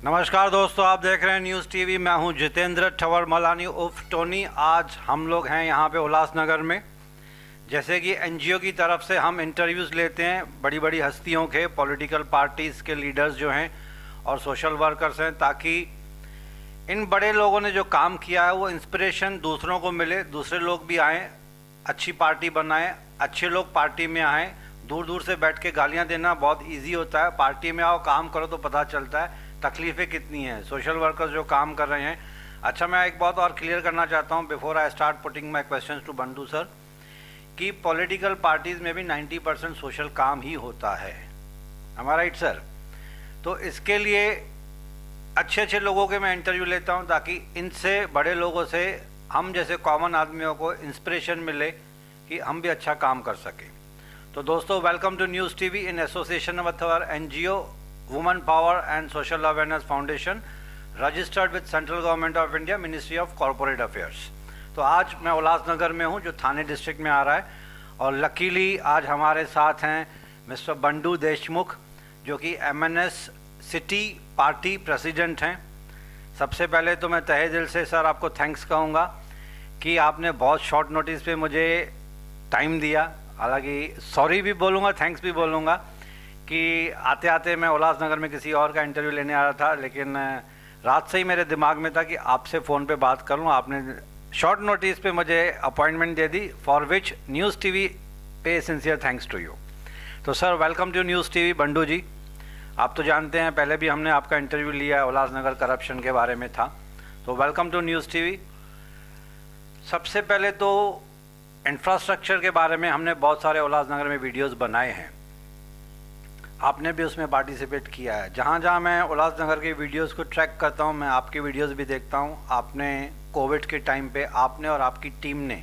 नमस्कार दोस्तों, आप देख रहे हैं न्यूज़ टीवी। मैं हूं जितेंद्र ठवर मलानी उर्फ टोनी। आज हम लोग हैं यहां पे उल्लासनगर में। जैसे कि एनजीओ की तरफ से हम इंटरव्यूज़ लेते हैं बड़ी बड़ी हस्तियों के, पॉलिटिकल पार्टीज़ के लीडर्स जो हैं और सोशल वर्कर्स हैं, ताकि इन बड़े लोगों ने जो काम किया है वो इंस्पिरेशन दूसरों को मिले, दूसरे लोग भी आएँ, अच्छी पार्टी बनाएं, अच्छे लोग पार्टी में आएँ। दूर दूर से बैठ के गालियाँ देना बहुत ईजी होता है, पार्टी में आओ, काम करो तो पता चलता है तकलीफ़ें कितनी हैं। सोशल वर्कर्स जो काम कर रहे हैं। अच्छा, मैं एक बात और क्लियर करना चाहता हूँ before I start putting my questions to Bandu sir, कि पॉलिटिकल पार्टीज़ में भी 90% सोशल काम ही होता है। हमारा राइट सर? तो इसके लिए अच्छे अच्छे लोगों के मैं इंटरव्यू लेता हूँ, ताकि इनसे बड़े लोगों से हम जैसे कॉमन आदमियों को इंस्पिरेशन मिले कि हम भी अच्छा काम कर सकें। तो दोस्तों, welcome to news TV in association with our NGO women power and social awareness foundation, registered with central government of India, ministry of corporate affairs. तो आज मैं उल्लासनगर में हूँ, जो थाने डिस्ट्रिक्ट में आ रहा है, और लकीली आज हमारे साथ हैं मिस्टर बंडू देशमुख, जो कि एमएनएस सिटी पार्टी प्रेसिडेंट हैं। सबसे पहले तो मैं तहे दिल से सर आपको थैंक्स कहूँगा कि आपने बहुत शॉर्ट नोटिस पे मुझे टाइम दिया। हालांकि सॉरी भी बोलूँगा, थैंक्स भी बोलूँगा कि आते आते मैं उल्लासनगर में किसी और का इंटरव्यू लेने आ रहा था, लेकिन रात से ही मेरे दिमाग में था कि आपसे फ़ोन पे बात कर लूँ। आपने शॉर्ट नोटिस पे मुझे अपॉइंटमेंट दे दी, फॉर विच न्यूज़ टीवी पे सिंसियर थैंक्स टू यू। तो sir, welcome to news TV. Bandu ji, आप तो जानते हैं पहले भी हमने आपका इंटरव्यू लिया है, उल्लासनगर करप्शन के बारे में था। तो वेलकम टू न्यूज़ टीवी। सबसे पहले तो इंफ्रास्ट्रक्चर के बारे में हमने बहुत सारे उल्लासनगर में वीडियोस बनाए हैं, आपने भी उसमें पार्टिसिपेट किया है। जहाँ जहाँ मैं उल्लासनगर के वीडियोस को ट्रैक करता हूँ, मैं आपके वीडियोस भी देखता हूँ। आपने कोविड के टाइम पे आपने और आपकी टीम ने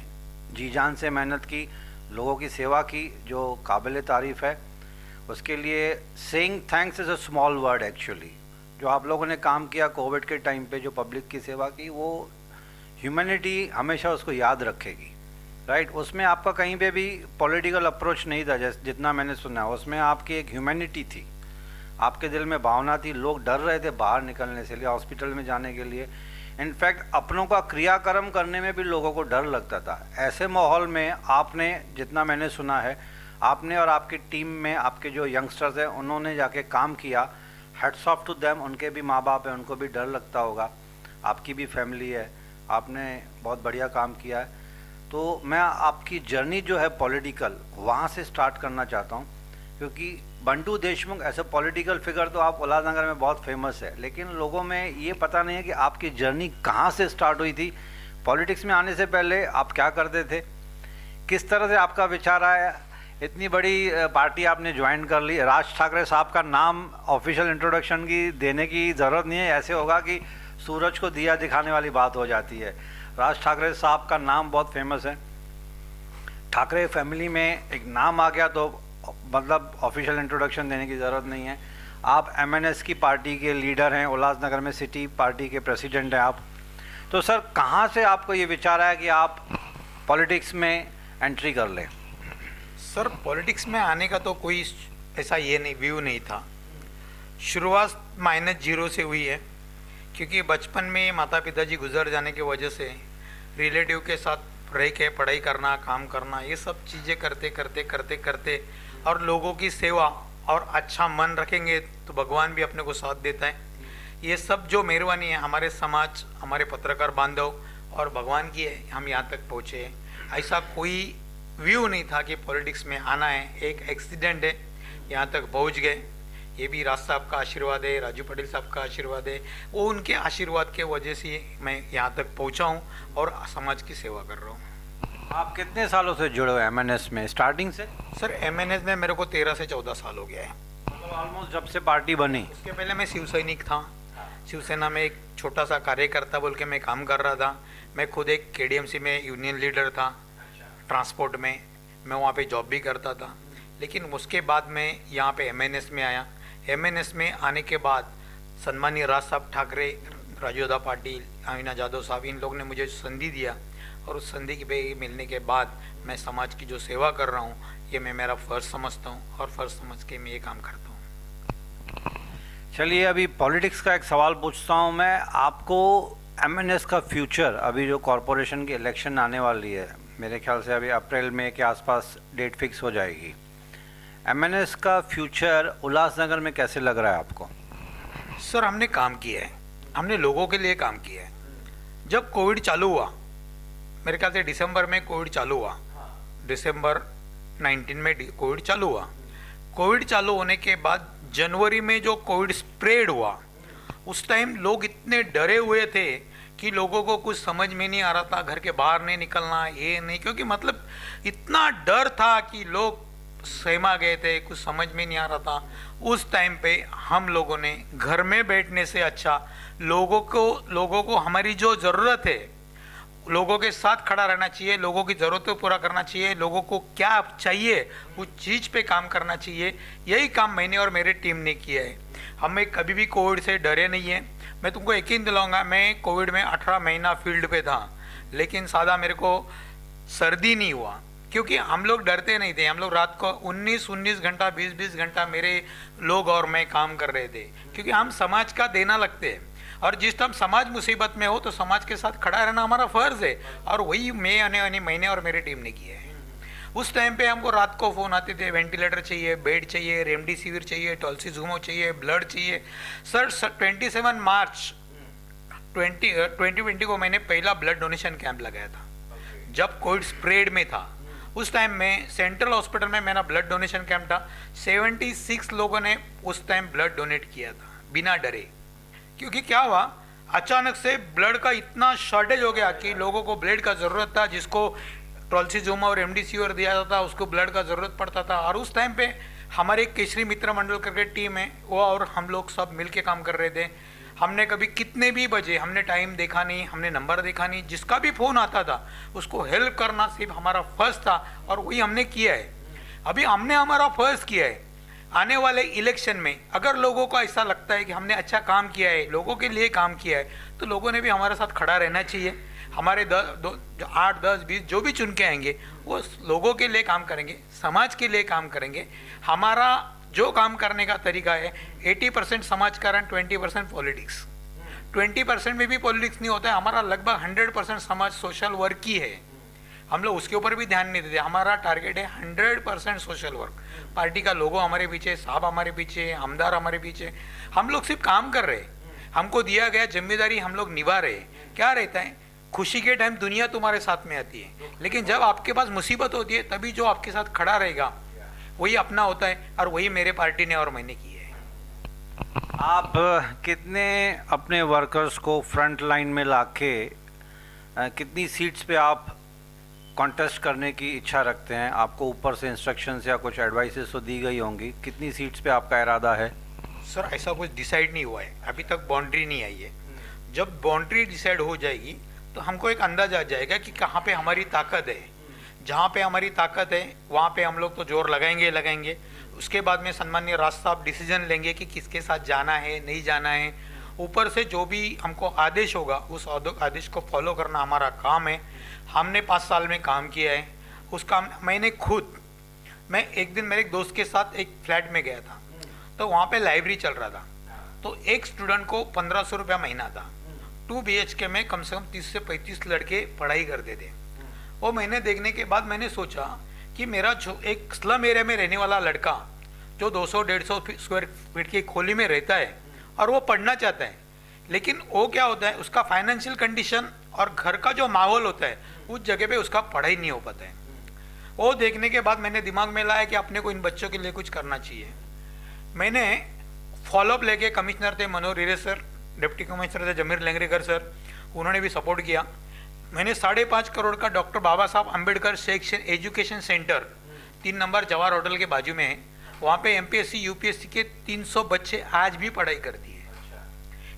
जी जान से मेहनत की, लोगों की सेवा की, जो काबिल तारीफ़ है। उसके लिए saying thanks is a small word actually. जो आप लोगों ने काम किया कोविड के टाइम पे, जो पब्लिक की सेवा की, वो ह्यूमैनिटी हमेशा उसको याद रखेगी, राइट। उसमें आपका कहीं पे भी पॉलिटिकल अप्रोच नहीं था, जैसे जितना मैंने सुना। उसमें आपकी एक ह्यूमैनिटी थी, आपके दिल में भावना थी। लोग डर रहे थे बाहर निकलने से लिए, हॉस्पिटल में जाने के लिए। इनफैक्ट अपनों का क्रियाक्रम करने में भी लोगों को डर लगता था। ऐसे माहौल में आपने, जितना मैंने सुना है, आपने और आपकी टीम में आपके जो यंगस्टर्स हैं उन्होंने जाके काम किया। Hats off to them. उनके भी माँ बाप हैं, उनको भी डर लगता होगा, आपकी भी फैमिली है। आपने बहुत बढ़िया काम किया है। तो मैं आपकी जर्नी जो है पॉलिटिकल, वहाँ से स्टार्ट करना चाहता हूँ, क्योंकि बंडू देशमुख ऐसे पॉलिटिकल फिगर तो आप उल्लासनगर में बहुत फेमस है, लेकिन लोगों में ये पता नहीं है कि आपकी जर्नी कहाँ से स्टार्ट हुई थी। पॉलिटिक्स में आने से पहले आप क्या करते थे, किस तरह से आपका विचार आया, इतनी बड़ी पार्टी आपने ज्वाइन कर ली। राज ठाकरे साहब का नाम ऑफिशियल इंट्रोडक्शन की देने की ज़रूरत नहीं है, ऐसे होगा कि सूरज को दिया दिखाने वाली बात हो जाती है। राज ठाकरे साहब का नाम बहुत फेमस है, ठाकरे फैमिली में एक नाम आ गया, तो मतलब ऑफिशियल इंट्रोडक्शन देने की ज़रूरत नहीं है। आप एमएनएस की पार्टी के लीडर हैं, उल्लासनगर में सिटी पार्टी के प्रेसिडेंट हैं आप। तो सर, कहाँ से आपको ये विचार आया कि आप पॉलिटिक्स में एंट्री कर लें? सर, पॉलिटिक्स में आने का तो कोई ऐसा ये नहीं, व्यू नहीं था। शुरुआत -0 से हुई है, क्योंकि बचपन में माता पिताजी गुजर जाने की वजह से रिलेटिव के साथ रह के पढ़ाई करना, काम करना, ये सब चीज़ें करते और लोगों की सेवा और अच्छा मन रखेंगे तो भगवान भी अपने को साथ देता है। ये सब जो मेहरबानी है हमारे समाज, हमारे पत्रकार बांधव और भगवान की है, हम यहाँ तक पहुँचे हैं। ऐसा कोई व्यू नहीं था कि पॉलिटिक्स में आना है। एक एक्सीडेंट है, यहाँ तक पहुँच गए। ये भी राज साहब का आशीर्वाद है, राजू पटेल साहब का आशीर्वाद है। वो उनके आशीर्वाद के वजह से मैं यहाँ तक पहुँचा हूँ और समाज की सेवा कर रहा हूँ। आप कितने सालों से जुड़े हुए एमएनएस में, स्टार्टिंग से? सर, एमएनएस में मेरे को 13 से 14 साल हो गया है, मतलब ऑलमोस्ट जब से पार्टी बनी। इसके पहले मैं शिव सैनिक था। शिवसेना में एक छोटा सा कार्यकर्ता बोल के मैं काम कर रहा था। मैं खुद एक केडीएमसी में यूनियन लीडर था, ट्रांसपोर्ट में। मैं वहाँ पे जॉब भी करता था। लेकिन उसके बाद मैं यहाँ पे एमएनएस में आया। एमएनएस में आने के बाद सम्मानीय राज साहब ठाकरे, राजोदा पाटिल, आमिना जादव साहब, इन लोग ने मुझे संधि दिया, और उस संधि पे मिलने के बाद मैं समाज की जो सेवा कर रहा हूँ, ये मैं मेरा फ़र्ज़ समझता हूँ और फ़र्ज़ समझ के मैं ये काम करता हूँ। चलिए अभी पॉलिटिक्स का एक सवाल पूछता हूँ मैं आपको। एमएनएस का फ्यूचर, अभी जो कॉरपोरेशन की इलेक्शन आने वाली है, मेरे ख्याल से अभी अप्रैल मई के आसपास डेट फिक्स हो जाएगी। एमएनएस का फ्यूचर उल्लासनगर में कैसे लग रहा है आपको? सर हमने काम किया है, हमने लोगों के लिए काम किया है। जब कोविड चालू हुआ, मेरे ख्याल से दिसंबर में कोविड चालू हुआ, दिसंबर 19 में कोविड चालू हुआ। कोविड चालू होने के बाद जनवरी में जो कोविड स्प्रेड हुआ, उस टाइम लोग इतने डरे हुए थे कि लोगों को कुछ समझ में नहीं आ रहा था, घर के बाहर नहीं निकलना, ये नहीं, क्योंकि मतलब इतना डर था कि लोग सहमा गए थे, कुछ समझ में नहीं आ रहा था। उस टाइम पे हम लोगों ने घर में बैठने से अच्छा लोगों को हमारी जो ज़रूरत है, लोगों के साथ खड़ा रहना चाहिए, लोगों की ज़रूरतों को पूरा करना चाहिए, लोगों को क्या चाहिए उस चीज़ पे काम करना चाहिए। यही काम मैंने और मेरे टीम ने किया है। हमें कभी भी कोविड से डरे नहीं है। मैं तुमको यकीन दिलाऊंगा, मैं कोविड में 18 महीना फील्ड पे था, लेकिन सादा मेरे को सर्दी नहीं हुआ, क्योंकि हम लोग डरते नहीं थे। हम लोग रात को 19 घंटा 20 घंटा मेरे लोग और मैं काम कर रहे थे, क्योंकि हम समाज का देना लगते हैं। और जिस टाइम समाज मुसीबत में हो तो समाज के साथ खड़ा रहना हमारा फर्ज है, और वही मैं आने वाले महीने और मेरी टीम ने किया है। उस टाइम पे हमको रात को फ़ोन आते थे, वेंटिलेटर चाहिए, बेड चाहिए, रेमडेसिविर चाहिए, टॉल्सीज़ुमो चाहिए, ब्लड चाहिए। सर 27 मार्च 2020 को मैंने पहला ब्लड डोनेशन कैंप लगाया था, जब कोविड स्प्रेड में था। उस टाइम में सेंट्रल हॉस्पिटल में मेरा ब्लड डोनेशन कैंप था। 76 लोगों ने उस टाइम ब्लड डोनेट किया था बिना डरे। क्योंकि क्या हुआ, अचानक से ब्लड का इतना शॉर्टेज हो गया कि लोगों को ब्लड का ज़रूरत था। जिसको ट्रोल्सीजोमा और रेमडेसिविर दिया जाता था उसको ब्लड का ज़रूरत पड़ता था। और उस टाइम पे हमारे केसरी मित्र मंडल करके टीम है, वो और हम लोग सब मिल के काम कर रहे थे। हमने कभी कितने भी बजे, हमने टाइम देखा नहीं, हमने नंबर देखा नहीं, जिसका भी फ़ोन आता था उसको हेल्प करना सिर्फ हमारा फर्ज था, और वही हमने किया है। अभी हमने हमारा फर्ज किया है। आने वाले इलेक्शन में अगर लोगों को ऐसा लगता है कि हमने अच्छा काम किया है, लोगों के लिए काम किया है, तो लोगों ने भी हमारे साथ खड़ा रहना चाहिए। हमारे 8, 10, 20 जो भी चुन के आएंगे वो लोगों के लिए काम करेंगे, समाज के लिए काम करेंगे। हमारा जो काम करने का तरीका है 80% समाजकारण, 20% पॉलिटिक्स। 20% में भी पॉलिटिक्स नहीं होता है। हमारा लगभग 100% समाज सोशल वर्क ही है। हम लोग उसके ऊपर भी ध्यान नहीं देते। हमारा टारगेट है 100% सोशल वर्क। पार्टी का लोगो हमारे पीछे, साहब हमारे पीछे, आमदार हमारे पीछे। हम लोग सिर्फ काम कर रहे हैं, हमको दिया गया जिम्मेदारी हम लोग निभा रहे हैं। क्या रहता है, खुशी के टाइम दुनिया तुम्हारे साथ में आती है, लेकिन जब आपके पास मुसीबत होती है तभी जो आपके साथ खड़ा रहेगा वही अपना होता है, और वही मेरे पार्टी ने और मैंने की है। आप कितने अपने वर्कर्स को फ्रंट लाइन में लाके कितनी सीट्स पे आप कॉन्टेस्ट करने की इच्छा रखते हैं? आपको ऊपर से इंस्ट्रक्शंस या कुछ एडवाइसेस तो दी गई होंगी, कितनी सीट्स पे आपका इरादा है? सर ऐसा कुछ डिसाइड नहीं हुआ है, अभी तक बाउंड्री नहीं आई है। जब बाउंड्री डिसाइड हो जाएगी तो हमको एक अंदाजा आ जाएगा कि कहाँ पे हमारी ताकत है। जहाँ पे हमारी ताकत है वहाँ पे हम लोग तो जोर लगाएंगे। उसके बाद में सम्मानीय राष्ट्र साहब डिसीजन लेंगे कि किसके साथ जाना है, नहीं जाना है। ऊपर से जो भी हमको आदेश होगा उस आदेश को फॉलो करना हमारा काम है। हमने 5 साल में काम किया है उस काम। मैं एक दिन मेरे एक दोस्त के साथ एक फ्लैट में गया था, तो वहाँ पे लाइब्रेरी चल रहा था। तो एक स्टूडेंट को 1500 रुपया महीना था। 2 BHK में कम से कम 30 से 35 लड़के पढ़ाई करते थे। वो महीने देखने के बाद मैंने सोचा कि मेरा जो एक स्लम एरिया में रहने वाला लड़का जो 200-150 स्क्वायर फीट की खोली में रहता है और वो पढ़ना चाहता है, लेकिन वो क्या होता है, उसका फाइनेंशियल कंडीशन और घर का जो माहौल होता है उस जगह पे उसका पढ़ाई नहीं हो पाता है। वो देखने के बाद मैंने दिमाग में लाया कि अपने को इन बच्चों के लिए कुछ करना चाहिए। मैंने फॉलोअप लेके, कमिश्नर थे मनोहर हिरे सर, डिप्टी कमिश्नर थे जमीर लेंगरेकर सर, उन्होंने भी सपोर्ट किया। मैंने 5.5 करोड़ का डॉक्टर बाबा Saheb Ambedkar education centre 3 number Jawahar hotel के बाजू में है, वहाँ पे MPSC UPSC के 300 बच्चे आज भी पढ़ाई करती है।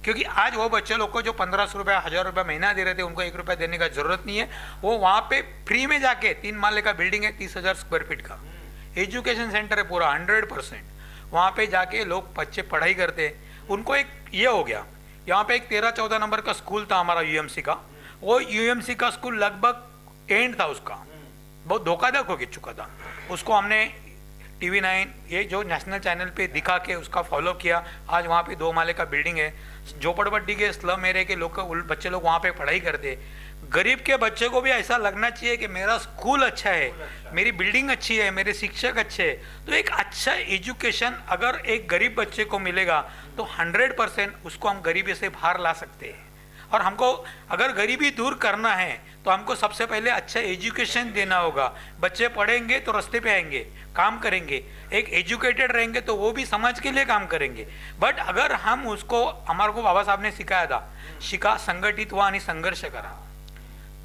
क्योंकि आज वो बच्चे लोग को जो 1500 रुपया 1000 रुपया महीना दे रहे थे उनको 1 रुपया देने का जरूरत नहीं है। वो वहाँ पे फ्री में जाके 3 माले का बिल्डिंग है, 30,000 स्क्वायर फीट का एजुकेशन सेंटर है पूरा 100%। वहाँ पे जाके लोग बच्चे पढ़ाई करते हैं। उनको एक ये हो गया, यहाँ पे एक 13-14 नंबर का स्कूल था हमारा UMC का। वो UMC का स्कूल लगभग एंड था उसका, बहुत धोखाधक हो चुका था। उसको हमने TV9 ये जो नेशनल चैनल पे दिखा के उसका फॉलो किया। आज वहाँ पे 2 माले का बिल्डिंग है, झोपड़पट्टी के स्लम एरिया के लोग बच्चे लोग वहाँ पे पढ़ाई करते हैं। गरीब के बच्चे को भी ऐसा लगना चाहिए कि मेरा स्कूल अच्छा है, मेरी बिल्डिंग अच्छी है, मेरे शिक्षक अच्छे हैं। तो एक अच्छा एजुकेशन अगर एक गरीब बच्चे को मिलेगा तो 100% उसको हम गरीबी से बाहर ला सकते हैं। और हमको अगर गरीबी दूर करना है तो हमको सबसे पहले अच्छा एजुकेशन देना होगा। बच्चे पढ़ेंगे तो रास्ते पे आएंगे, काम करेंगे। एक एजुकेटेड रहेंगे तो वो भी समाज के लिए काम करेंगे। बट अगर हम उसको, हमारे को बाबा साहब ने सिखाया था, शिका, संघटित व्हा आणि संघर्ष करा।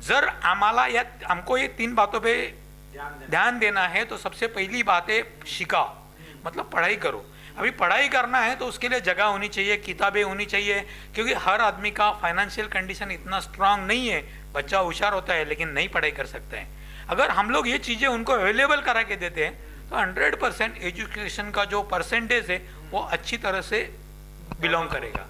जर आम्हाला या हमको ये 3 बातों पे ध्यान देना है तो सबसे पहली बात है शिका, मतलब पढ़ाई करो। अभी पढ़ाई करना है तो उसके लिए जगह होनी चाहिए, किताबें होनी चाहिए, क्योंकि हर आदमी का फाइनेंशियल कंडीशन इतना स्ट्रांग नहीं है। बच्चा होशियार होता है लेकिन नहीं पढ़ाई कर सकता है। अगर हम लोग ये चीज़ें उनको अवेलेबल करा के देते हैं तो 100% एजुकेशन का जो परसेंटेज है वो अच्छी तरह से बिलोंग करेगा।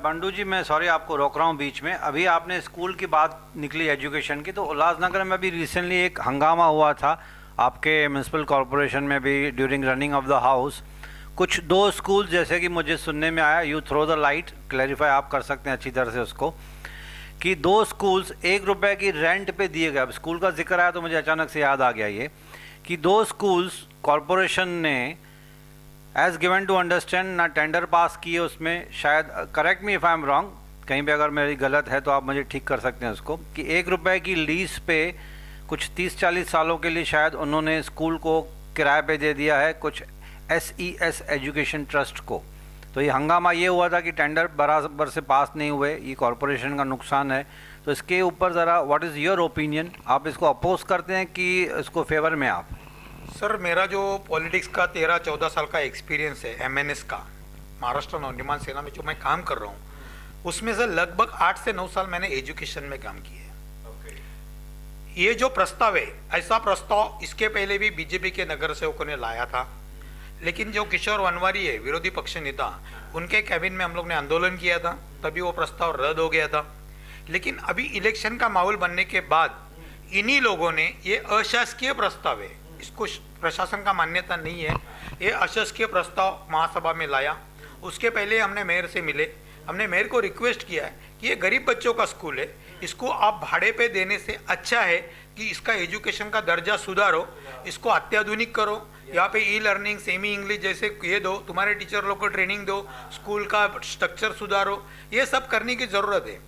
बंडू जी, मैं सॉरी आपको रोक रहा हूँ बीच में। अभी आपने स्कूल की बात निकली एजुकेशन की, तो उल्लासनगर में भी रिसेंटली एक हंगामा हुआ था आपके म्यूनसिपल कॉरपोरेशन में भी during running of the house. कुछ 2 स्कूल जैसे कि मुझे सुनने में आया, you throw the light, clarify आप कर सकते हैं अच्छी तरह से उसको, कि 2 स्कूल्स 1 रुपये की रेंट पे दिए गए। अब स्कूल का जिक्र आया तो मुझे अचानक से याद आ गया ये कि 2 स्कूल्स कॉरपोरेशन ने एज गिवन टू अंडरस्टैंड ना टेंडर पास किए उसमें, शायद, correct me if I am wrong, कहीं पे अगर मेरी गलत है तो आप मुझे ठीक कर सकते हैं उसको, कि 1 रुपये की लीज पे कुछ 30-40 सालों के लिए शायद उन्होंने स्कूल को किराए पे दे दिया है कुछ SES एजुकेशन ट्रस्ट को। तो ये हंगामा ये हुआ था कि टेंडर बराबर से पास नहीं हुए, ये कॉरपोरेशन का नुकसान है। तो इसके ऊपर ज़रा व्हाट इज़ योर ओपिनियन, आप इसको अपोज करते हैं कि इसको फेवर में आप? सर, मेरा जो पॉलिटिक्स का 13-14 साल का एक्सपीरियंस है MNS का, महाराष्ट्र नवनिर्माण सेना में जो मैं काम कर रहा हूँ, उसमें से लगभग 8 से 9 साल मैंने एजुकेशन में काम किया है। ये जो प्रस्ताव है, ऐसा प्रस्ताव इसके पहले भी बीजेपी के नगर सेवकों ने लाया था, लेकिन जो किशोर वनवारी है, विरोधी पक्ष नेता, उनके कैबिन में हम लोग ने आंदोलन किया था, तभी वो प्रस्ताव रद्द हो गया था। लेकिन अभी इलेक्शन का माहौल बनने के बाद इन्हीं लोगों ने, ये अशासकीय प्रस्ताव है, इसको प्रशासन का मान्यता नहीं है, ये अशासकीय प्रस्ताव महासभा में लाया। उसके पहले हमने मेयर से मिले, हमने मेयर को रिक्वेस्ट किया है कि ये गरीब बच्चों का स्कूल है, इसको आप भाड़े पे देने से अच्छा है कि इसका एजुकेशन का दर्जा सुधारो, इसको अत्याधुनिक करो, यहाँ पे ई-लर्निंग, सेमी इंग्लिश जैसे ये दो, तुम्हारे टीचर लोग को ट्रेनिंग दो, स्कूल का स्ट्रक्चर सुधारो, ये सब करने की ज़रूरत है।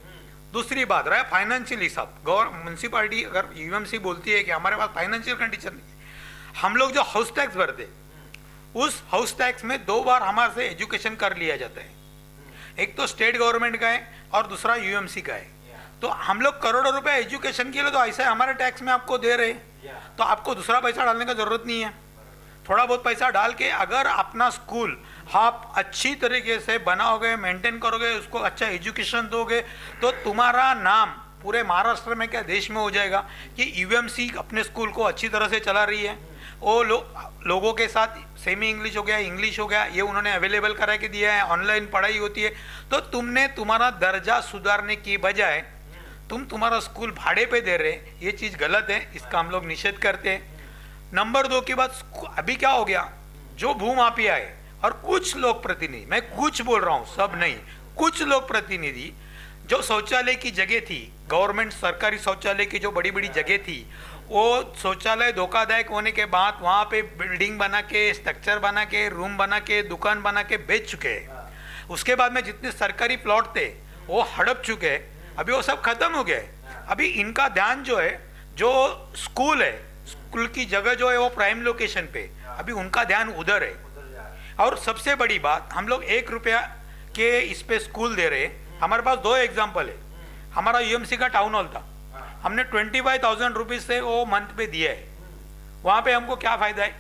दूसरी बात रहा फाइनेंशियल हिसाब, म्यूनसिपालिटी अगर UMC बोलती है कि हमारे पास फाइनेंशियल कंडीशन नहीं है, हम लोग जो हाउस टैक्स भरते, उस हाउस टैक्स में 2 बार हमारे से एजुकेशन कर लिया जाता है। एक तो स्टेट गवर्नमेंट का है और दूसरा UMC का है। तो हम लोग करोड़ों रुपए एजुकेशन के लिए तो ऐसा हमारे टैक्स में आपको दे रहे, तो आपको दूसरा पैसा डालने का जरूरत नहीं है। थोड़ा बहुत पैसा डाल के अगर अपना स्कूल आप अच्छी तरीके से बनाओगे, मेंटेन करोगे, उसको अच्छा एजुकेशन दोगे, तो तुम्हारा नाम पूरे महाराष्ट्र में क्या देश में हो जाएगा कि UMC अपने स्कूल को अच्छी तरह से चला रही है। वो लोगों के साथ सेमी इंग्लिश हो गया, इंग्लिश हो गया, ये उन्होंने अवेलेबल करा के दिया है, ऑनलाइन पढ़ाई होती है। तो तुमने तुम्हारा दर्जा सुधारने की बजाय तुम तुम्हारा स्कूल भाड़े पे दे रहे, ये चीज़ गलत है, इसका हम लोग निषेध करते हैं। नंबर 2 की बात, अभी क्या हो गया, जो भूमाफिया है और कुछ लोग प्रतिनिधि, मैं कुछ बोल रहा हूँ, सब नहीं, कुछ लोग प्रतिनिधि, जो शौचालय की जगह थी, गवर्नमेंट सरकारी शौचालय की जो बड़ी बड़ी जगह थी, वो शौचालय धोखादायक होने के बाद वहाँ पे बिल्डिंग बना के, स्ट्रक्चर बना के, रूम बना के, दुकान बना के बेच चुके हैं। उसके बाद में जितने सरकारी प्लॉट थे वो हड़प चुके हैं, अभी वो सब खत्म हो गए। अभी इनका ध्यान जो है, जो स्कूल है, स्कूल की जगह जो है वो प्राइम लोकेशन पे, अभी उनका ध्यान उधर है। और सबसे बड़ी बात, हम लोग 1 रुपया के इस पे स्कूल दे रहे। हमारे पास 2 एग्जाम्पल है। हमारा UMC का टाउन हॉल था, हमने 25,000 रुपीज से वो मंथ पे दिया है। वहाँ पे हमको क्या फायदा है,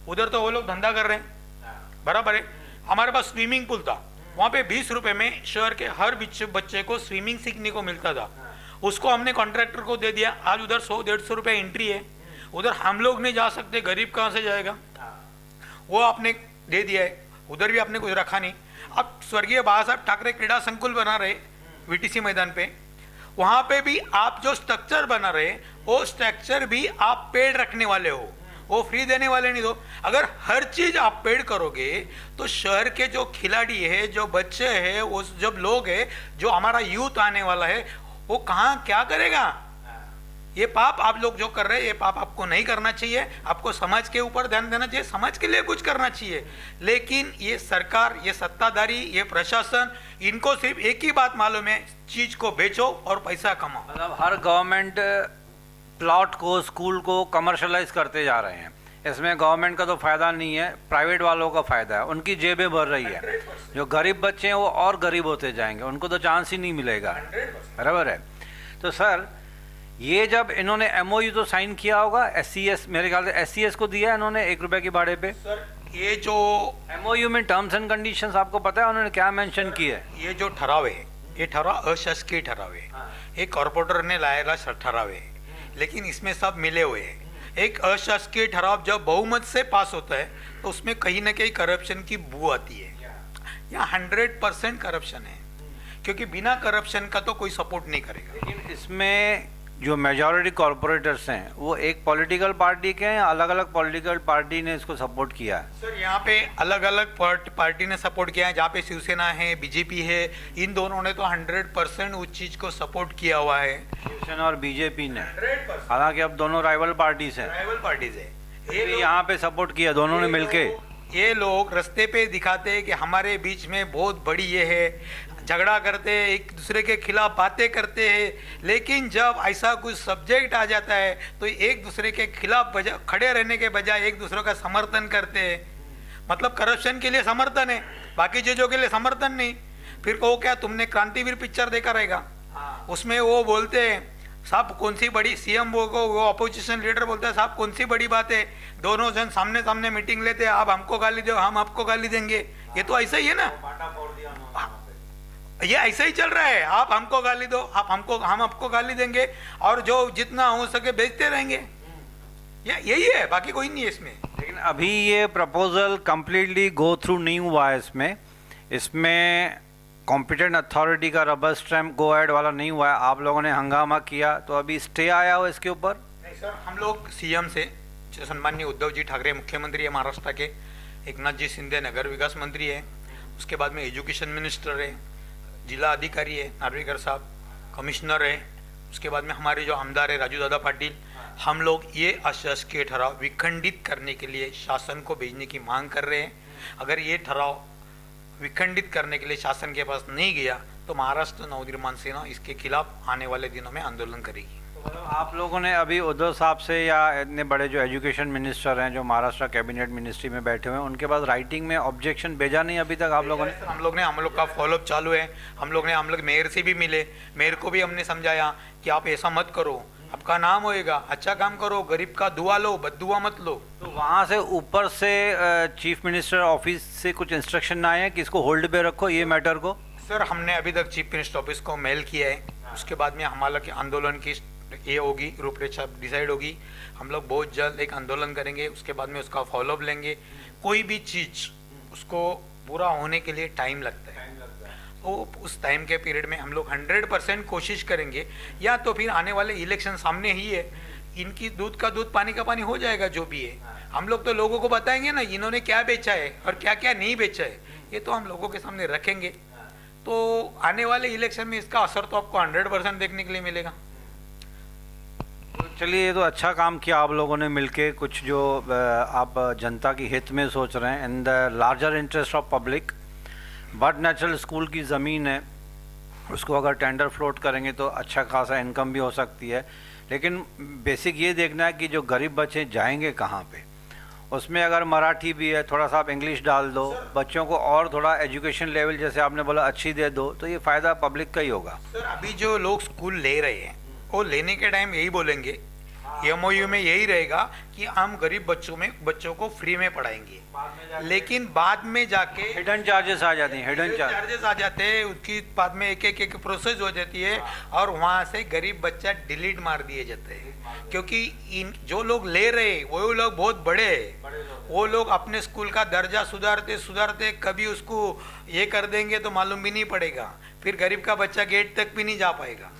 उधर तो वो लोग धंधा कर रहे हैं, बराबर है। हमारे पास स्विमिंग पूल था, वहाँ पे 20 रुपए में शहर के हर बच्चे को स्विमिंग सीखने को मिलता था, उसको हमने कॉन्ट्रैक्टर को दे दिया। आज उधर 100-150 रुपये एंट्री है, उधर हम लोग नहीं जा सकते, गरीब कहाँ से जाएगा, वो आपने दे दिया है, उधर भी आपने कुछ रखा नहीं। अब स्वर्गीय बाबा साहब ठाकरे क्रीड़ा संकुल बना रहे VTC मैदान पे, वहाँ पे भी आप जो स्ट्रक्चर बना रहे, वो स्ट्रक्चर भी आप पेड़ रखने वाले हो, वो फ्री देने वाले नहीं दो। अगर हर चीज आप पेड करोगे तो शहर के जो खिलाड़ी है, जो बच्चे हैं, वो जब लोग है, जो हमारा यूथ आने वाला है, वो कहाँ क्या करेगा? ये पाप आप लोग जो कर रहे हैं, ये पाप आपको नहीं करना चाहिए। आपको समाज के ऊपर ध्यान देना चाहिए, समाज के लिए कुछ करना चाहिए। लेकिन ये सरकार, ये सत्ताधारी, ये प्रशासन, इनको सिर्फ एक ही बात मालूम है, चीज को बेचो और पैसा कमाओ। मतलब हर गवर्नमेंट प्लॉट को, स्कूल को कमर्शलाइज करते जा रहे हैं। इसमें गवर्नमेंट का तो फायदा नहीं है, प्राइवेट वालों का फायदा है। उनकी जेबें भर रही है। जो गरीब बच्चे हैं वो और गरीब होते जाएंगे, उनको तो चांस ही नहीं मिलेगा। बराबर है। तो सर, ये जब इन्होंने एमओयू तो साइन किया होगा, SCS, मेरे ख्याल से SCS को दिया है इन्होंने 1 रुपए के भाड़े पे। सर ये जो एमओयू में टर्म्स एंड कंडीशंस आपको पता है उन्होंने क्या मेंशन किया है? ये जो ठराव है, ये ठराव अशासकीय ठराव है। एक कॉर्पोरेटर ने लाएगा ठराव है, लेकिन इसमें सब मिले हुए हैं। एक अशासकीय ठराव जब बहुमत से पास होता है तो उसमें कहीं ना कहीं करप्शन की बू आती है। यहाँ 100% करप्शन है, क्योंकि बिना करप्शन का तो कोई सपोर्ट नहीं करेगा। लेकिन इसमें जो मेजॉरिटी कॉरपोरेटर्स हैं वो एक पॉलिटिकल पार्टी के हैं, अलग अलग पॉलिटिकल पार्टी ने इसको सपोर्ट किया है? सर यहाँ पे अलग अलग पार्टी ने सपोर्ट किया है। जहाँ पे शिवसेना है, बीजेपी है, इन दोनों ने तो 100% उस चीज को सपोर्ट किया हुआ है। शिवसेना और बीजेपी ने, 100% हालांकि अब दोनों राइवल पार्टीज हैं, राइवल पार्टीज है। ये यहाँ पे सपोर्ट किया दोनों ने मिलके। ये लोग रास्ते पे दिखाते हैं कि हमारे बीच में बहुत बड़ी ये है, झगड़ा करते हैं, एक दूसरे के खिलाफ बातें करते हैं। लेकिन जब ऐसा कुछ सब्जेक्ट आ जाता है तो एक दूसरे के खिलाफ खड़े रहने के बजाय एक दूसरे का समर्थन करते हैं। मतलब करप्शन के लिए समर्थन है, बाकी चीजों के लिए समर्थन नहीं। फिर कहो क्या, तुमने क्रांतिवीर पिक्चर देखा रहेगा, उसमें वो बोलते हैं साहब कौन सी बड़ी, सीएम वो अपोजिशन लीडर बोलता है साहब कौन सी बड़ी बात है, दोनों जन सामने सामने मीटिंग लेते हैं, आप हमको गाली दो, हम आपको गाली देंगे। ये तो ऐसा ही है ना, ये ऐसा ही चल रहा है। आप हमको गाली दो, हम आपको गाली देंगे, और जो जितना हो सके बेचते रहेंगे। यही है, बाकी कोई नहीं है इसमें। लेकिन अभी ये प्रपोजल कंप्लीटली गो थ्रू नहीं हुआ है। इसमें कॉम्पिटेंट अथॉरिटी का रबर स्टैम्प गो अहेड वाला नहीं हुआ है। आप लोगों ने हंगामा किया तो अभी स्टे आया हो इसके ऊपर? नहीं सर, हम लोग सीएम से, जो सम्माननीय उद्धव जी ठाकरे मुख्यमंत्री है महाराष्ट्र के, एकनाथ जी शिंदे नगर विकास मंत्री है, उसके बाद में एजुकेशन मिनिस्टर है, जिला अधिकारी है नार्वेकर साहब, कमिश्नर है, उसके बाद में हमारे जो आमदार है राजू दादा पाटिल, हम लोग ये अशासकीय ठराव विखंडित करने के लिए शासन को भेजने की मांग कर रहे हैं। अगर ये ठराव विखंडित करने के लिए शासन के पास नहीं गया तो महाराष्ट्र नवनिर्माण सेना इसके खिलाफ आने वाले दिनों में आंदोलन करेगी। आप लोगों ने अभी उद्धव साहब से या इतने बड़े जो एजुकेशन मिनिस्टर हैं जो महाराष्ट्र कैबिनेट मिनिस्ट्री में बैठे हुए हैं, उनके पास राइटिंग में ऑब्जेक्शन भेजा नहीं अभी तक आप लोगों ने? हम लोग का फॉलोअप चालू है। हम लोग मेयर से भी मिले, मेयर को भी हमने समझाया कि आप ऐसा मत करो, आपका नाम होएगा, अच्छा काम करो, गरीब का दुआ लो, बद्दुआ मत लो। तो वहाँ से ऊपर से चीफ मिनिस्टर ऑफिस से कुछ इंस्ट्रक्शन आए हैं कि इसको होल्ड पे रखो ये मैटर को? सर हमने अभी तक चीफ मिनिस्टर ऑफिस को मेल किया है। उसके बाद में हमारा आंदोलन की ये होगी, रूपरेखा डिसाइड होगी। हम लोग बहुत जल्द एक आंदोलन करेंगे, उसके बाद में उसका फॉलोअप लेंगे। कोई भी चीज उसको पूरा होने के लिए टाइम लगता है, तो उस टाइम के पीरियड में हम लोग 100% कोशिश करेंगे। या तो फिर आने वाले इलेक्शन सामने ही है, इनकी दूध का दूध पानी का पानी हो जाएगा जो भी है। हम लोग तो लोगों को बताएंगे ना इन्होंने क्या बेचा है और क्या क्या नहीं बेचा है, ये तो हम लोगों के सामने रखेंगे। तो आने वाले इलेक्शन में इसका असर तो आपको 100% देखने के लिए मिलेगा। चलिए, ये तो अच्छा काम किया आप लोगों ने मिलके, कुछ जो आप जनता की हित में सोच रहे हैं, in the larger interest of public. But natural school की ज़मीन है, उसको अगर टेंडर फ्लोट करेंगे तो अच्छा खासा इनकम भी हो सकती है। लेकिन बेसिक ये देखना है कि जो गरीब बच्चे जाएंगे कहाँ पे। उसमें अगर मराठी भी है, थोड़ा सा आप इंग्लिश डाल दो, बच्चों को और थोड़ा एजुकेशन लेवल जैसे आपने बोला अच्छी दे दो, तो ये फ़ायदा पब्लिक का ही होगा। सर अभी जो लोग स्कूल ले रहे हैं वो लेने के टाइम यही बोलेंगे, एमओयू में यही रहेगा कि हम गरीब बच्चों को फ्री में पढ़ाएंगे, लेकिन बाद में जाके हिडन चार्जेस आ जाती हैं, हिडन चार्जेस आ जाते हैं, उसकी बाद में एक प्रोसेस हो जाती है और वहाँ से गरीब बच्चा डिलीट मार दिए जाते हैं। क्योंकि इन जो लोग ले रहे वो लोग बहुत बड़े हैं, वो लोग अपने स्कूल का दर्जा सुधारते कभी उसको ये कर देंगे तो मालूम भी नहीं पड़ेगा, फिर गरीब का बच्चा गेट तक भी नहीं जा पाएगा।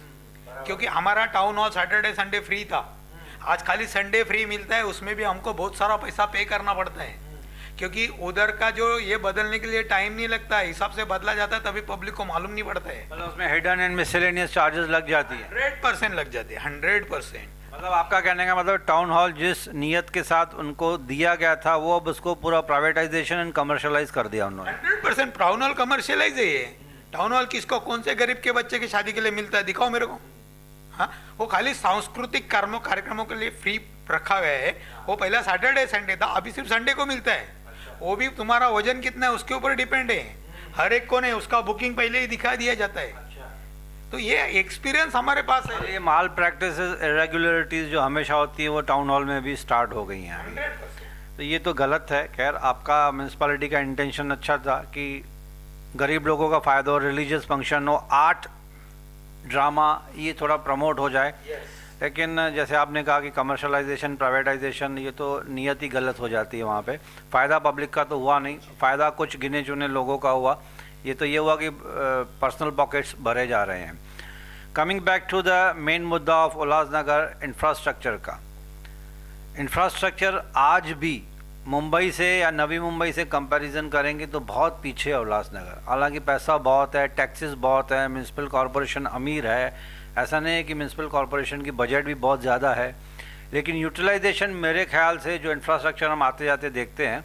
क्योंकि हमारा town hall Saturday Sunday free था, आज खाली संडे फ्री मिलता है, उसमें भी हमको बहुत सारा पैसा पे करना पड़ता है, क्योंकि उधर का जो ये बदलने के लिए टाइम नहीं लगता है, हिसाब से बदला जाता है, तभी पब्लिक को मालूम नहीं पड़ता है। मतलब उसमें हिडन एंड मिसलेनियस चार्जेस लग जाती है। 100% लग जाते हैं, 100%। मतलब आपका कहने का मतलब टाउन हॉल जिस नियत के साथ उनको दिया गया था वो अब उसको पूरा प्राइवेटाइजेशन एंड कमर्शियलाइज कर दिया उन्होंने। 100% टाउन हॉल कमर्शियलाइज है ये। टाउन हॉल किसको, कौन से गरीब के बच्चे की शादी के लिए मिलता है, दिखाओ मेरे को। हाँ, वो खाली सांस्कृतिक कार्यक्रमों के लिए फ्री रखा गया है। वो पहला सैटरडे संडे था, अभी सिर्फ संडे को मिलता है। वो भी तुम्हारा वजन कितना है उसके ऊपर डिपेंड है, हर एक को नहीं, उसका बुकिंग पहले ही दिखा दिया जाता है। तो ये एक्सपीरियंस हमारे पास है। ये माल प्रैक्टिसेस इरेगुलरिटीज जो हमेशा होती है वो टाउन हॉल में भी स्टार्ट हो गई हैं अभी। तो ये तो गलत है। खैर, आपका म्यूनसिपैलिटी का इंटेंशन अच्छा था कि गरीब लोगों का फ़ायदा हो, रिलीजियस फंक्शन हो, आर्ट ड्रामा ये थोड़ा प्रमोट हो जाए। लेकिन जैसे आपने कहा कि कमर्शलाइजेशन, प्राइवेटाइजेशन, ये तो नियत ही गलत हो जाती है। वहाँ पे फ़ायदा पब्लिक का तो हुआ नहीं, फ़ायदा कुछ गिने चुने लोगों का हुआ। ये तो ये हुआ कि पर्सनल पॉकेट्स भरे जा रहे हैं। Coming back to the main मुद्दा ऑफ उल्लासनगर, इंफ्रास्ट्रक्चर का। इंफ्रास्ट्रक्चर आज भी मुंबई से या नवी मुंबई से कंपैरिजन करेंगे तो बहुत पीछे है उल्लासनगर। हालांकि पैसा बहुत है, टैक्सेस बहुत है, म्यूनसिपल कॉरपोरेशन अमीर है, ऐसा नहीं है कि म्यूनसिपल कॉरपोरेशन की बजट भी बहुत ज़्यादा है, लेकिन यूटिलाइजेशन मेरे ख्याल से जो इंफ्रास्ट्रक्चर हम आते जाते देखते हैं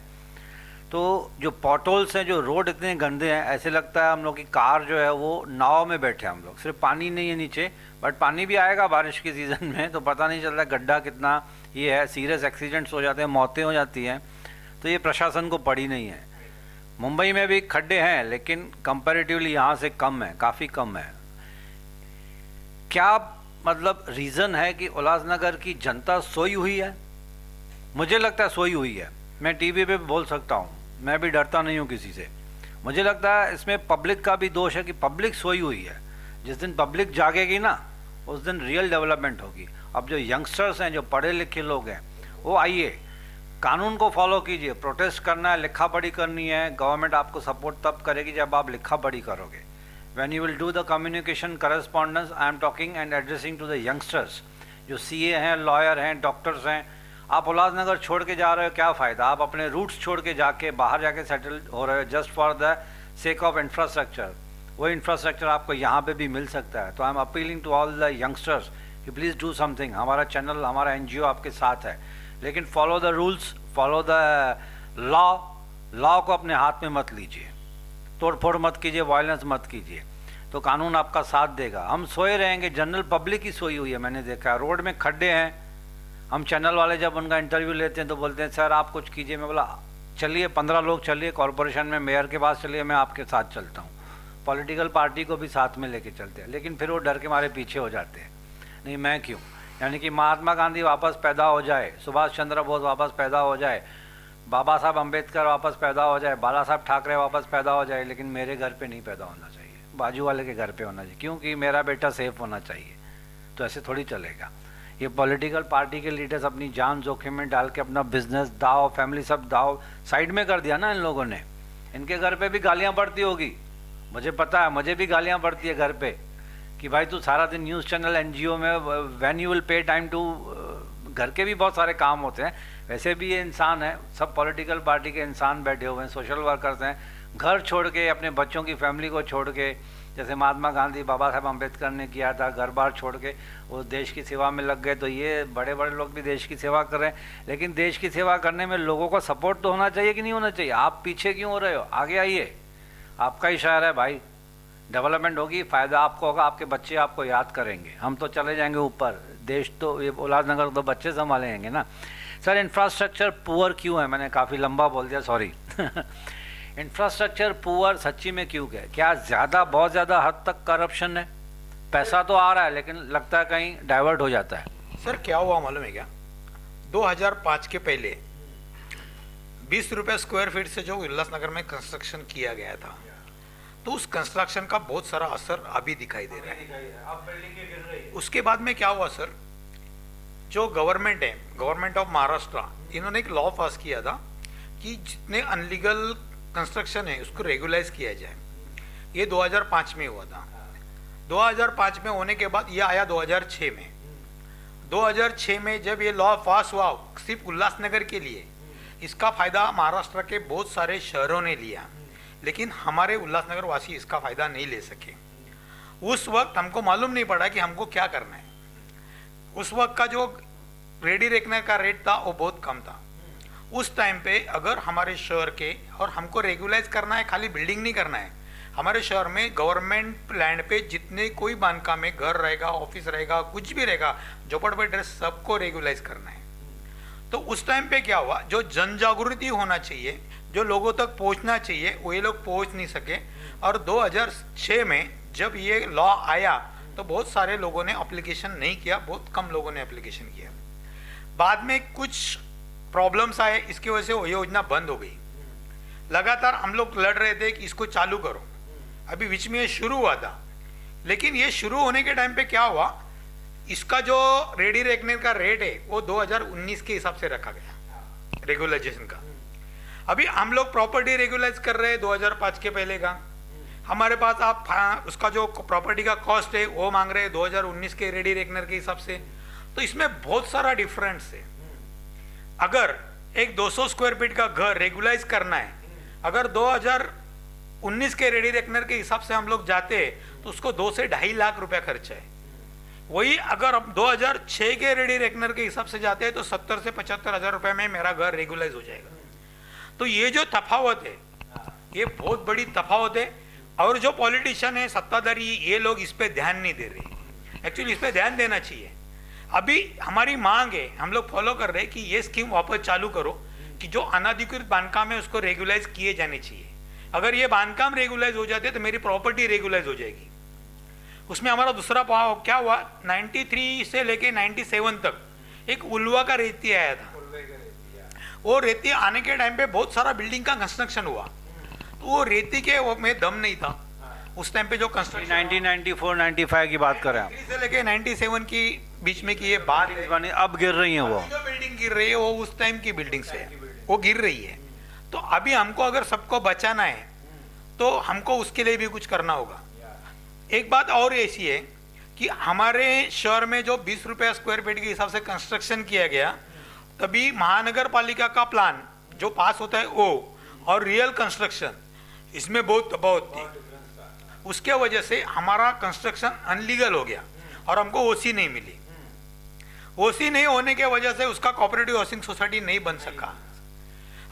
तो जो पॉटहोल्स हैं, जो रोड इतने गंदे हैं, ऐसे लगता है हम लोग की कार जो है वो नाव में बैठे हम लोग। सिर्फ पानी नहीं है नीचे, बट पानी भी आएगा बारिश के सीज़न में तो पता नहीं चलता गड्ढा कितना ये है। सीरियस एक्सीडेंट्स हो जाते हैं, मौतें हो जाती हैं। तो ये प्रशासन को पड़ी नहीं है। मुंबई में भी खड्डे हैं लेकिन कंपैरेटिवली यहाँ से कम है, काफ़ी कम है। क्या मतलब रीज़न है कि उल्लासनगर की जनता सोई हुई है? मुझे लगता है सोई हुई है। मैं टीवी पे बोल सकता हूँ, मैं भी डरता नहीं हूँ किसी से। मुझे लगता है इसमें पब्लिक का भी दोष है कि पब्लिक सोई हुई है। जिस दिन पब्लिक जागेगी ना उस दिन रियल डेवलपमेंट होगी। अब जो यंगस्टर्स हैं, जो पढ़े लिखे लोग हैं, वो आइए, कानून को फॉलो कीजिए। प्रोटेस्ट करना है, लिखा पढ़ी करनी है, गवर्नमेंट आपको सपोर्ट तब करेगी जब आप लिखा पढ़ी करोगे। When you will do the communication correspondence, I am talking and addressing to the youngsters, जो CA हैं, लॉयर हैं, डॉक्टर्स हैं। आप उल्लासनगर छोड़ के जा रहे हो, क्या फ़ायदा? आप अपने रूट्स छोड़ के जाके बाहर जाके सेटल हो रहे हो just for the sake of infrastructure. वो इंफ्रास्ट्रक्चर आपको यहाँ पे भी मिल सकता है। तो I am appealing to all the youngsters कि प्लीज़ डू समथिंग। हमारा चैनल, हमारा NGO आपके साथ है, लेकिन follow the rules, follow the law को अपने हाथ में मत लीजिए, तोड़फोड़ मत कीजिए, वायलेंस मत कीजिए, तो कानून आपका साथ देगा। हम सोए रहेंगे, जनरल पब्लिक ही सोई हुई है। मैंने देखा है रोड में खड्डे हैं। हम चैनल वाले जब उनका इंटरव्यू लेते हैं तो बोलते हैं सर आप कुछ कीजिए। मैं बोला चलिए 15 लोग चलिए कॉरपोरेशन में, मेयर के पास चलिए, मैं आपके साथ चलता हूँ। पॉलिटिकल पार्टी को भी साथ में लेके चलते हैं, लेकिन फिर वो डर के मारे पीछे हो जाते हैं। नहीं, मैं क्यों? यानी कि महात्मा गांधी वापस पैदा हो जाए, सुभाष चंद्र बोस वापस पैदा हो जाए, बाबा साहब अम्बेडकर वापस पैदा हो जाए, बाला साहब ठाकरे वापस पैदा हो जाए, लेकिन मेरे घर पे नहीं पैदा होना चाहिए, बाजू वाले के घर पे होना चाहिए, क्योंकि मेरा बेटा सेफ होना चाहिए। तो ऐसे थोड़ी चलेगा। ये पॉलिटिकल पार्टी के लीडर्स अपनी जान जोखिम में डाल के अपना बिजनेस दाव, फैमिली सब दाव साइड में कर दिया ना इन लोगों ने। इनके घर पे भी गालियाँ पड़ती होगी, मुझे पता है, मुझे भी गालियाँ पड़ती है घर पे कि भाई तू सारा दिन न्यूज़ चैनल NGO में, when you will pay time to, घर के भी बहुत सारे काम होते हैं। वैसे भी ये इंसान है, सब पॉलिटिकल पार्टी के इंसान बैठे हुए हैं, सोशल वर्कर्स हैं, घर छोड़ के, अपने बच्चों की फैमिली को छोड़ के, जैसे महात्मा गांधी, बाबा साहब अम्बेडकर ने किया था, घर बार छोड़ के वो देश की सेवा में लग गए। तो ये बड़े बड़े लोग भी देश की सेवा कर रहे हैं, लेकिन देश की सेवा करने में लोगों का सपोर्ट तो होना चाहिए कि नहीं होना चाहिए? आप पीछे क्यों हो रहे हो? आगे आइए, आपका ही शहर है भाई, डेवलपमेंट होगी, फ़ायदा आपको होगा, आपके बच्चे आपको याद करेंगे। हम तो चले जाएंगे ऊपर, देश तो, ये उल्लासनगर तो बच्चे संभालेंगे ना। सर इंफ्रास्ट्रक्चर पुअर क्यों है? मैंने काफ़ी लंबा बोल दिया, सॉरी। इंफ्रास्ट्रक्चर पुअर सच्ची में क्यों है? क्या ज़्यादा, बहुत ज़्यादा हद तक करप्शन है? पैसा तो आ रहा है लेकिन लगता है कहीं डाइवर्ट हो जाता है। सर क्या हुआ मालूम है क्या? 2005 के पहले 20 रुपये स्क्वायर फीट से जो उल्लासनगर में कंस्ट्रक्शन किया गया था, तो उस कंस्ट्रक्शन का बहुत सारा असर अभी दिखाई दे रहा है। उसके बाद में क्या हुआ सर, जो गवर्नमेंट है, गवर्नमेंट ऑफ महाराष्ट्र, इन्होंने एक लॉ पास किया था कि जितने अनलीगल कंस्ट्रक्शन है उसको रेगुलाइज किया जाए। ये 2005 में हुआ था। 2005 में होने के बाद ये आया 2006 में। 2006 में जब ये लॉ पास हुआ सिर्फ उल्लासनगर के लिए, इसका फायदा महाराष्ट्र के बहुत सारे शहरों ने लिया, लेकिन हमारे उल्लासनगर वासी इसका फायदा नहीं ले सके। उस वक्त हमको मालूम नहीं पड़ा कि हमको क्या करना है। उस वक्त का जो रेडी रेकनर का रेट था वो बहुत कम था। उस टाइम पे अगर हमारे शहर के, और हमको रेगुलाइज करना है, खाली बिल्डिंग नहीं करना है, हमारे शहर में गवर्नमेंट लैंड पे जितने कोई बांधकाम में घर रहेगा, ऑफिस रहेगा, कुछ भी रहेगा, झोपड़पट्टी सबको रेगुलाइज करना है। तो उस टाइम पे क्या हुआ, जो जन जागृति होना चाहिए, जो लोगों तक पहुंचना चाहिए, वो ये लोग पहुंच नहीं सके। और 2006 में जब ये लॉ आया तो बहुत सारे लोगों ने एप्लीकेशन नहीं किया, बहुत कम लोगों ने एप्लीकेशन किया। बाद में कुछ प्रॉब्लम्स आए, इसकी वजह से वो योजना बंद हो गई। लगातार हम लोग लड़ रहे थे कि इसको चालू करो। अभी बीच में ये शुरू हुआ था, लेकिन ये शुरू होने के टाइम पे क्या हुआ, इसका जो रेडी रेकनर का रेट है वो 2019 के हिसाब से रखा गया रेगुलाइजेशन का। अभी हम लोग प्रॉपर्टी रेगुलाइज कर रहे हैं 2005 के पहले का। हमारे पास आप उसका जो प्रॉपर्टी का कॉस्ट है वो मांग रहे हैं 2019 के रेडी रेकनर के हिसाब से। तो इसमें बहुत सारा डिफरेंस है। अगर एक 200 स्क्वायर फीट का घर रेगुलाइज करना है, अगर 2019 के रेडी रेकनर के हिसाब से हम लोग जाते हैं तो उसको 2 से 2.5 लाख रुपया खर्चा है। वही अगर हम 2006 के रेडी रेकनर के हिसाब से जाते हैं तो 70 से 75 हजार रुपये में मेरा घर रेगुलाइज हो जाएगा। तो ये जो तफावत है, ये बहुत बड़ी तफावत है। और जो पॉलिटिशियन है, सत्ताधारी, ये लोग इस पे ध्यान नहीं दे रहे। एक्चुअली इस पे ध्यान देना चाहिए। अभी हमारी मांग है, हम लोग फॉलो कर रहे हैं कि ये स्कीम वापस चालू करो कि जो अनाधिकृत बांधकाम है उसको रेगुलाइज किए जाने चाहिए। अगर ये बांधकाम रेगुलाइज हो जाते तो मेरी प्रॉपर्टी रेगुलाइज हो जाएगी। उसमें हमारा दूसरा पाव क्या हुआ, 93 से लेके 97 तक एक उल्वा का रेती आया था। वो रेती आने के टाइम पे बहुत सारा बिल्डिंग का कंस्ट्रक्शन हुआ, तो वो रेती के वो में दम नहीं था उस टाइम पे जो कंस्ट्रक्शन। 1994-95 की बात करें आप, से लेके 97 की बीच में की ये बात है। अब गिर रही है वो जो बिल्डिंग गिर रही है वो उस टाइम की बिल्डिंग से वो गिर रही है। तो अभी हमको अगर सबको बचाना है तो हमको उसके लिए भी कुछ करना होगा। एक बात और ऐसी है कि हमारे शहर में जो 20 रुपया स्क्वायर फीट के हिसाब से कंस्ट्रक्शन किया गया, तभी महानगर पालिका का प्लान जो पास होता है वो और रियल कंस्ट्रक्शन, इसमें बहुत तफावत थी। उसके वजह से हमारा कंस्ट्रक्शन अनलीगल हो गया और हमको ओसी नहीं मिली। ओसी नहीं होने के वजह से उसका कोऑपरेटिव हाउसिंग सोसाइटी नहीं बन सका।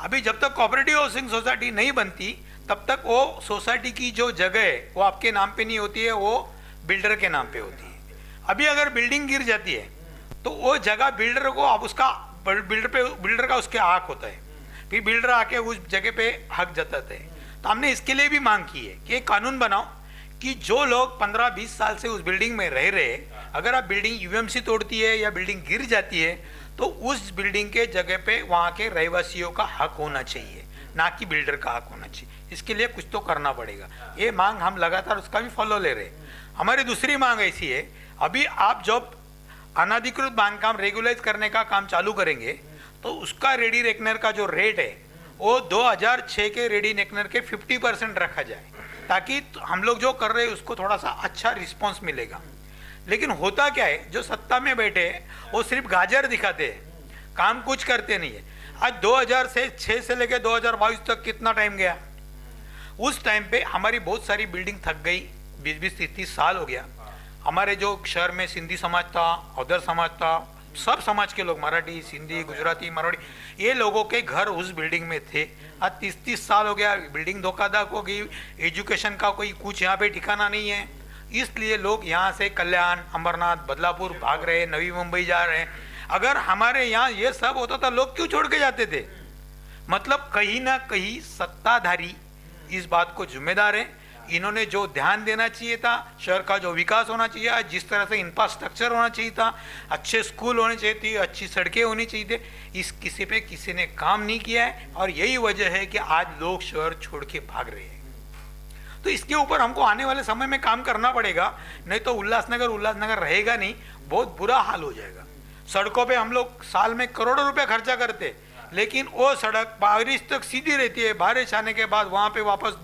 अभी जब तक कोऑपरेटिव हाउसिंग सोसाइटी नहीं बनती तब तक वो सोसाइटी की जो जगह है वो आपके नाम पे नहीं होती है, वो बिल्डर के नाम पे होती है। अभी अगर बिल्डिंग गिर जाती है तो वो जगह बिल्डर को, आप उसका बिल्डर का उसके हक होता है, फिर बिल्डर आके उस जगह पे हक जताते हैं। तो हमने इसके लिए भी मांग की है कि एक कानून बनाओ कि जो लोग 15-20 साल से उस बिल्डिंग में रह रहे हैं, अगर आप बिल्डिंग यूएमसी तोड़ती है या बिल्डिंग गिर जाती है तो उस बिल्डिंग के जगह पे वहाँ के रहवासियों का हक होना चाहिए, ना कि बिल्डर का हक होना चाहिए। इसके लिए कुछ तो करना पड़ेगा। ये मांग हम लगातार उसका भी फॉलो ले रहे हैं। हमारी दूसरी मांग ऐसी है, अभी आप जब अनाधिकृत बांधकाम रेगुलाइज करने का काम चालू करेंगे तो उसका रेडी रेकनर का जो रेट है वो 2006 के रेडी रेकनर के 50% रखा जाए, ताकि हम लोग जो कर रहे हैं उसको थोड़ा सा अच्छा रिस्पॉन्स मिलेगा। लेकिन होता क्या है, जो सत्ता में बैठे हैं वो सिर्फ गाजर दिखाते हैं, काम कुछ करते नहीं है। आज 2006 से लेकर 2022 तक कितना टाइम गया, उस टाइम पे हमारी बहुत सारी बिल्डिंग थक गई। 20-30 साल हो गया। हमारे जो शहर में सिंधी समाज था, अदर समाज था, सब समाज के लोग, मराठी, सिंधी, गुजराती, मराठी, ये लोगों के घर उस बिल्डिंग में थे। आज 30-30 साल हो गया, बिल्डिंग धोखाधड़ी हो गई, एजुकेशन का कोई कुछ यहाँ पे ठिकाना नहीं है। इसलिए लोग यहाँ से कल्याण, अमरनाथ, बदलापुर भाग रहे, नवी मुंबई जा रहे हैं। अगर हमारे यहाँ ये सब होता था, लोग क्यों छोड़ के जाते थे? मतलब कहीं ना कहीं सत्ताधारी इस बात को जिम्मेदार है। इन्होंने जो ध्यान देना चाहिए था, शहर का जो विकास होना चाहिए, जिस तरह से इंफ्रास्ट्रक्चर होना चाहिए था, अच्छे स्कूल होने चाहिए थे, अच्छी सड़कें होनी चाहिए थे, इस किसी ने काम नहीं किया है। और यही वजह है कि आज लोग शहर छोड़ के भाग रहे हैं। तो इसके ऊपर हमको आने वाले समय में काम करना पड़ेगा, नहीं तो उल्लासनगर रहेगा नहीं, बहुत बुरा हाल हो जाएगा। सड़कों पे हम लोग साल में करोड़ों रुपए खर्चा करते, लेकिन वो सड़क बारिश तक सीधी रहती है, बारिश आने के बाद वहाँ पे वापस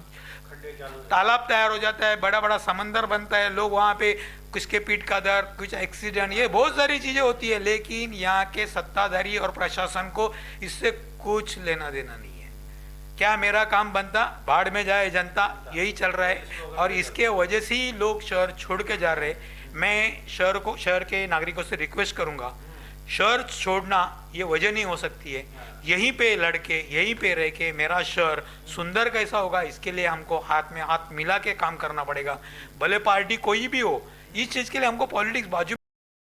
तालाब तैयार हो जाता है, बड़ा बड़ा समंदर बनता है, लोग वहाँ पे किसके पीठ का दर्द, कुछ एक्सीडेंट, ये बहुत सारी चीजें होती है, लेकिन यहाँ के सत्ताधारी और प्रशासन को इससे कुछ लेना देना नहीं है। क्या मेरा काम बनता, बाढ़ में जाए जनता, यही चल रहा है और इसके वजह से ही लोग शहर छोड़ के जा रहे हैं। मैं शहर के नागरिकों से रिक्वेस्ट करूंगा, शहर छोड़ना ये वजह नहीं हो सकती है। यहीं पे लड़के, यहीं पे रह के मेरा शहर सुंदर कैसा होगा, इसके लिए हमको हाथ में हाथ मिला के काम करना पड़ेगा, भले पार्टी कोई भी हो। इस चीज़ के लिए हमको पॉलिटिक्स बाजू